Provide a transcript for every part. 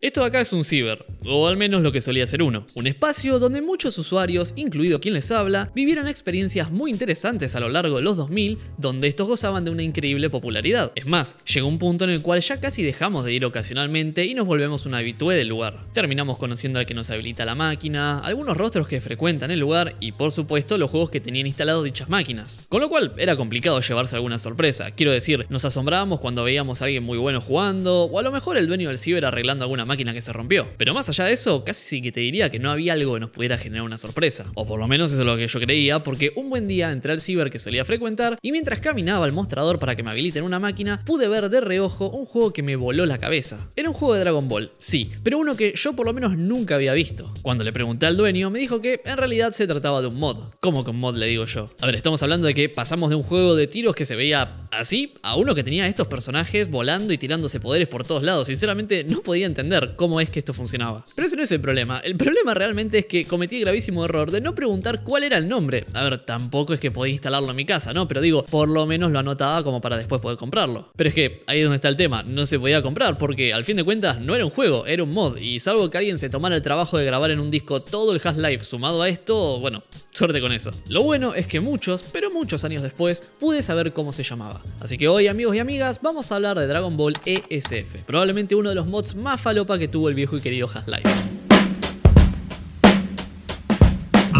Esto de acá es un ciber, o al menos lo que solía ser uno. Un espacio donde muchos usuarios, incluido quien les habla, vivieron experiencias muy interesantes a lo largo de los 2000, donde estos gozaban de una increíble popularidad. Es más, llegó un punto en el cual ya casi dejamos de ir ocasionalmente y nos volvemos un habitué del lugar. Terminamos conociendo al que nos habilita la máquina, algunos rostros que frecuentan el lugar y por supuesto los juegos que tenían instalados dichas máquinas. Con lo cual era complicado llevarse alguna sorpresa. Quiero decir, nos asombrábamos cuando veíamos a alguien muy bueno jugando, o a lo mejor el dueño del ciber arreglando alguna máquina que se rompió. Pero más allá de eso, casi sí que te diría que no había algo que nos pudiera generar una sorpresa. O por lo menos eso es lo que yo creía, porque un buen día entré al ciber que solía frecuentar y mientras caminaba al mostrador para que me habiliten una máquina, pude ver de reojo un juego que me voló la cabeza. Era un juego de Dragon Ball, sí, pero uno que yo por lo menos nunca había visto. Cuando le pregunté al dueño, me dijo que en realidad se trataba de un mod. ¿Cómo que un mod, le digo yo? A ver, estamos hablando de que pasamos de un juego de tiros que se veía así a uno que tenía estos personajes volando y tirándose poderes por todos lados. Sinceramente no podía entender cómo es que esto funcionaba. Pero ese no es el problema. El problema realmente es que cometí el gravísimo error de no preguntar cuál era el nombre. A ver, tampoco es que podía instalarlo en mi casa, ¿no? Pero digo, por lo menos lo anotaba como para después poder comprarlo. Pero es que ahí es donde está el tema. No se podía comprar porque al fin de cuentas no era un juego, era un mod. Y salvo que alguien se tomara el trabajo de grabar en un disco todo el Half-Life sumado a esto, bueno, suerte con eso. Lo bueno es que muchos, pero muchos años después, pude saber cómo se llamaba. Así que hoy, amigos y amigas, vamos a hablar de Dragon Ball ESF. Probablemente uno de los mods más falopa que tuvo el viejo y querido Half-Life.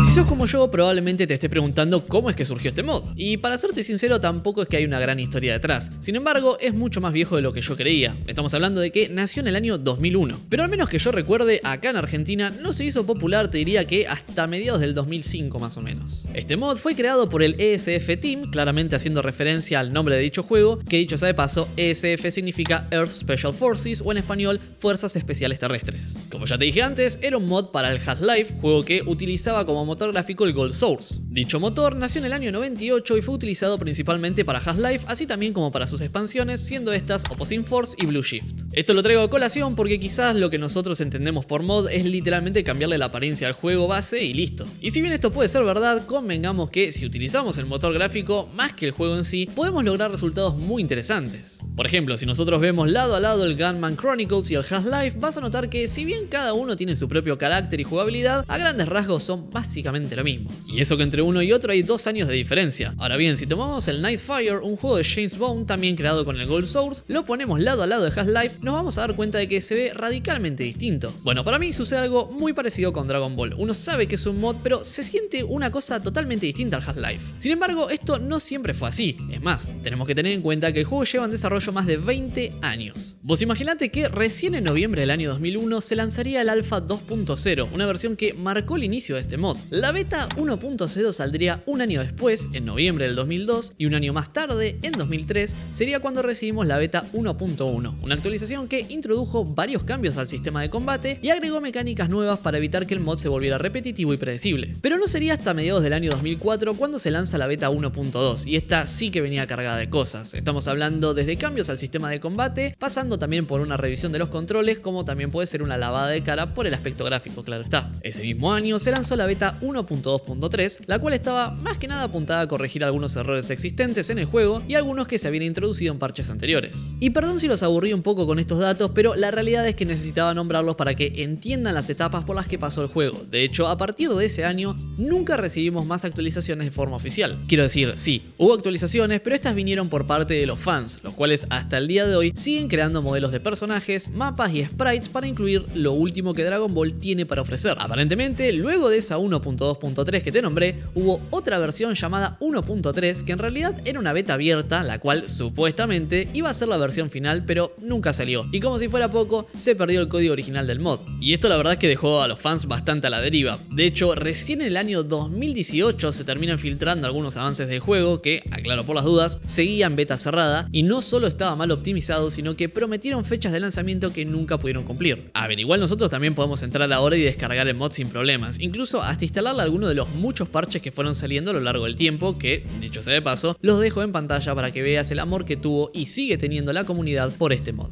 Si sos como yo, probablemente te estés preguntando cómo es que surgió este mod. Y para serte sincero, tampoco es que hay una gran historia detrás. Sin embargo, es mucho más viejo de lo que yo creía. Estamos hablando de que nació en el año 2001. Pero al menos que yo recuerde, acá en Argentina no se hizo popular, te diría que hasta mediados del 2005 más o menos. Este mod fue creado por el ESF Team, claramente haciendo referencia al nombre de dicho juego, que dicho sea de paso, ESF significa Earth Special Forces o en español, Fuerzas Especiales Terrestres. Como ya te dije antes, era un mod para el Half-Life, juego que utilizaba como motor gráfico el Gold Source. Dicho motor nació en el año 98 y fue utilizado principalmente para Half-Life, así también como para sus expansiones, siendo estas Opposing Force y Blue Shift. Esto lo traigo a colación porque quizás lo que nosotros entendemos por mod es literalmente cambiarle la apariencia al juego base y listo. Y si bien esto puede ser verdad, convengamos que si utilizamos el motor gráfico más que el juego en sí, podemos lograr resultados muy interesantes. Por ejemplo, si nosotros vemos lado a lado el Gunman Chronicles y el Half-Life, vas a notar que si bien cada uno tiene su propio carácter y jugabilidad, a grandes rasgos son básicamente lo mismo. Y eso que entre uno y otro hay 2 años de diferencia. Ahora bien, si tomamos el Nightfire, un juego de James Bond también creado con el Gold Source, lo ponemos lado a lado de Half-Life, nos vamos a dar cuenta de que se ve radicalmente distinto. Bueno, para mí sucede algo muy parecido con Dragon Ball. Uno sabe que es un mod, pero se siente una cosa totalmente distinta al Half-Life. Sin embargo, esto no siempre fue así. Es más, tenemos que tener en cuenta que el juego lleva en desarrollo más de 20 años. Vos imaginate que recién en noviembre del año 2001 se lanzaría el Alpha 2.0, una versión que marcó el inicio de este mod. La beta 1.0 saldría un año después, en noviembre del 2002, y un año más tarde, en 2003, sería cuando recibimos la beta 1.1, una actualización que introdujo varios cambios al sistema de combate y agregó mecánicas nuevas para evitar que el mod se volviera repetitivo y predecible. Pero no sería hasta mediados del año 2004 cuando se lanza la beta 1.2, y esta sí que venía cargada de cosas. Estamos hablando desde cambios al sistema de combate, pasando también por una revisión de los controles, como también puede ser una lavada de cara por el aspecto gráfico, claro está. Ese mismo año se lanzó la beta 1.2.3, la cual estaba más que nada apuntada a corregir algunos errores existentes en el juego y algunos que se habían introducido en parches anteriores. Y perdón si los aburrí un poco con estos datos, pero la realidad es que necesitaba nombrarlos para que entiendan las etapas por las que pasó el juego. De hecho, a partir de ese año, nunca recibimos más actualizaciones de forma oficial. Quiero decir, sí, hubo actualizaciones, pero estas vinieron por parte de los fans, los cuales hasta el día de hoy siguen creando modelos de personajes, mapas y sprites para incluir lo último que Dragon Ball tiene para ofrecer. Aparentemente, luego de esa 1.2.3 que te nombré, hubo otra versión llamada 1.3 que en realidad era una beta abierta, la cual supuestamente iba a ser la versión final, pero nunca salió. Y como si fuera poco, se perdió el código original del mod. Y esto la verdad es que dejó a los fans bastante a la deriva. De hecho, recién en el año 2018 se terminan filtrando algunos avances del juego que, aclaro por las dudas, seguían beta cerrada y no solo estaba mal optimizado, sino que prometieron fechas de lanzamiento que nunca pudieron cumplir. A ver, igual nosotros también podemos entrar ahora y descargar el mod sin problemas, incluso hasta instalarle alguno de los muchos parches que fueron saliendo a lo largo del tiempo, que, dicho sea de paso, los dejo en pantalla para que veas el amor que tuvo y sigue teniendo la comunidad por este mod.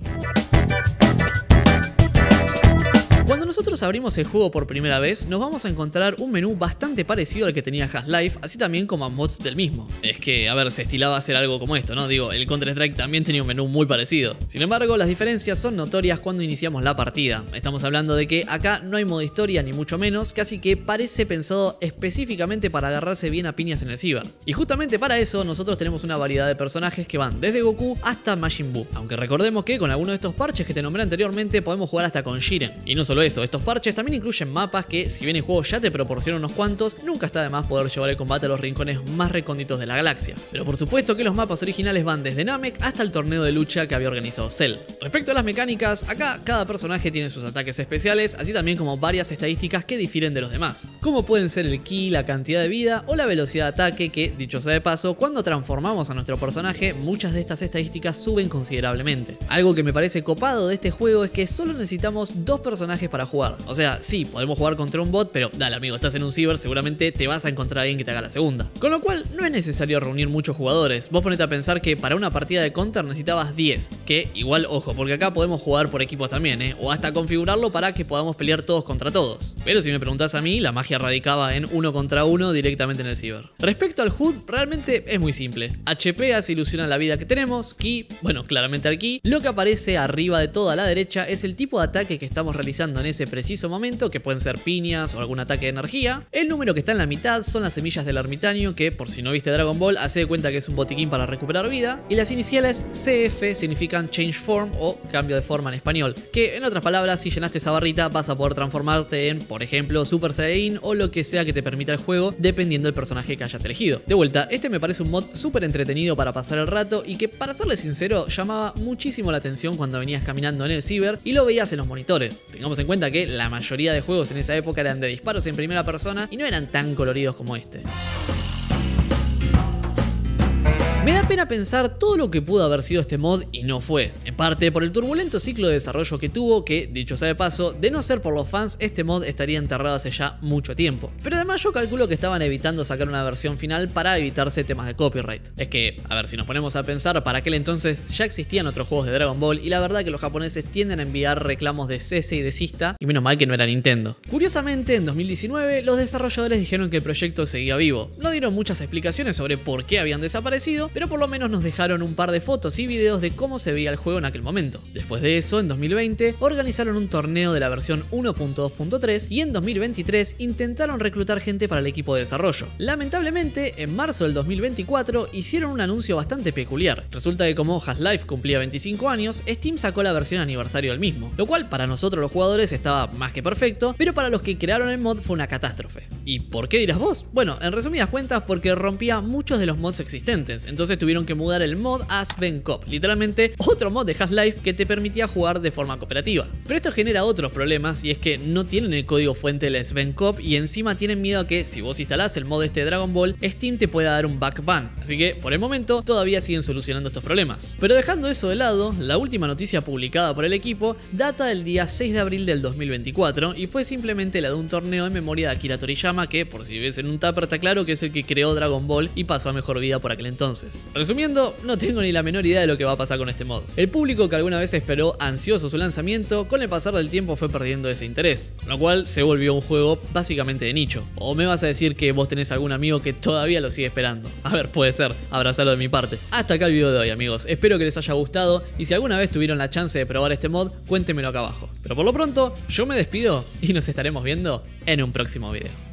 Cuando nosotros abrimos el juego por primera vez, nos vamos a encontrar un menú bastante parecido al que tenía Half-Life, así también como a mods del mismo. Es que, a ver, se estilaba hacer algo como esto, ¿no? Digo, el Counter-Strike también tenía un menú muy parecido. Sin embargo, las diferencias son notorias cuando iniciamos la partida. Estamos hablando de que acá no hay modo historia ni mucho menos, casi que parece pensado específicamente para agarrarse bien a piñas en el ciber. Y justamente para eso nosotros tenemos una variedad de personajes que van desde Goku hasta Majin Buu. Aunque recordemos que con alguno de estos parches que te nombré anteriormente podemos jugar hasta con Jiren. Y no solo eso, estos parches también incluyen mapas que, si bien el juego ya te proporciona unos cuantos, nunca está de más poder llevar el combate a los rincones más recónditos de la galaxia. Pero por supuesto que los mapas originales van desde Namek hasta el torneo de lucha que había organizado Cell. Respecto a las mecánicas, acá cada personaje tiene sus ataques especiales, así también como varias estadísticas que difieren de los demás, como pueden ser el ki, la cantidad de vida o la velocidad de ataque que, dicho sea de paso, cuando transformamos a nuestro personaje, muchas de estas estadísticas suben considerablemente. Algo que me parece copado de este juego es que solo necesitamos 2 personajes para jugar. O sea, sí, podemos jugar contra un bot, pero dale amigo, estás en un ciber, seguramente te vas a encontrar a alguien que te haga la segunda. Con lo cual, no es necesario reunir muchos jugadores. Vos ponete a pensar que para una partida de Counter necesitabas 10, que igual, ojo, porque acá podemos jugar por equipos también, o hasta configurarlo para que podamos pelear todos contra todos. Pero si me preguntás a mí, la magia radicaba en 1 contra 1 directamente en el ciber. Respecto al HUD, realmente es muy simple. HP hace ilusión a la vida que tenemos, ki, bueno, claramente al ki. Lo que aparece arriba de todo a la derecha es el tipo de ataque que estamos realizando en ese preciso momento, que pueden ser piñas o algún ataque de energía. El número que está en la mitad son las semillas del ermitaño, que por si no viste Dragon Ball, hace de cuenta que es un botiquín para recuperar vida. Y las iniciales CF significan Change Form o cambio de forma en español, que en otras palabras, si llenaste esa barrita vas a poder transformarte en, por ejemplo, Super Saiyajin o lo que sea que te permita el juego, dependiendo del personaje que hayas elegido. De vuelta, este me parece un mod súper entretenido para pasar el rato y que, para serle sincero, llamaba muchísimo la atención cuando venías caminando en el ciber y lo veías en los monitores. Tengamos en cuenta que la mayoría de juegos en esa época eran de disparos en primera persona y no eran tan coloridos como este. Me da pena pensar todo lo que pudo haber sido este mod y no fue, en parte por el turbulento ciclo de desarrollo que tuvo, que, dicho sea de paso, de no ser por los fans, este mod estaría enterrado hace ya mucho tiempo. Pero además yo calculo que estaban evitando sacar una versión final para evitarse temas de copyright. Es que, a ver, si nos ponemos a pensar, para aquel entonces ya existían otros juegos de Dragon Ball y la verdad que los japoneses tienden a enviar reclamos de cese y desista, y menos mal que no era Nintendo. Curiosamente, en 2019, los desarrolladores dijeron que el proyecto seguía vivo. No dieron muchas explicaciones sobre por qué habían desaparecido, pero por lo menos nos dejaron un par de fotos y videos de cómo se veía el juego en aquel momento. Después de eso, en 2020, organizaron un torneo de la versión 1.2.3 y en 2023 intentaron reclutar gente para el equipo de desarrollo. Lamentablemente, en marzo del 2024 hicieron un anuncio bastante peculiar. Resulta que como Half-Life cumplía 25 años, Steam sacó la versión aniversario del mismo, lo cual para nosotros los jugadores estaba más que perfecto, pero para los que crearon el mod fue una catástrofe. ¿Y por qué dirás vos? Bueno, en resumidas cuentas, porque rompía muchos de los mods existentes, entonces tuvieron que mudar el mod a Sven Cop, literalmente otro mod de Half-Life que te permitía jugar de forma cooperativa. Pero esto genera otros problemas, y es que no tienen el código fuente del Sven Cop y encima tienen miedo a que si vos instalás el mod este de Dragon Ball, Steam te pueda dar un back ban. Así que por el momento todavía siguen solucionando estos problemas. Pero dejando eso de lado, la última noticia publicada por el equipo data del día 6 de abril del 2024 y fue simplemente la de un torneo en memoria de Akira Toriyama, que por si ves en un tupper está claro que es el que creó Dragon Ball y pasó a mejor vida por aquel entonces. Resumiendo, no tengo ni la menor idea de lo que va a pasar con este mod. El público que alguna vez esperó ansioso su lanzamiento, con el pasar del tiempo fue perdiendo ese interés, lo cual se volvió un juego básicamente de nicho. ¿O me vas a decir que vos tenés algún amigo que todavía lo sigue esperando? A ver, puede ser, abrazalo de mi parte. Hasta acá el video de hoy, amigos, espero que les haya gustado y si alguna vez tuvieron la chance de probar este mod, cuéntemelo acá abajo. Pero por lo pronto, yo me despido y nos estaremos viendo en un próximo video.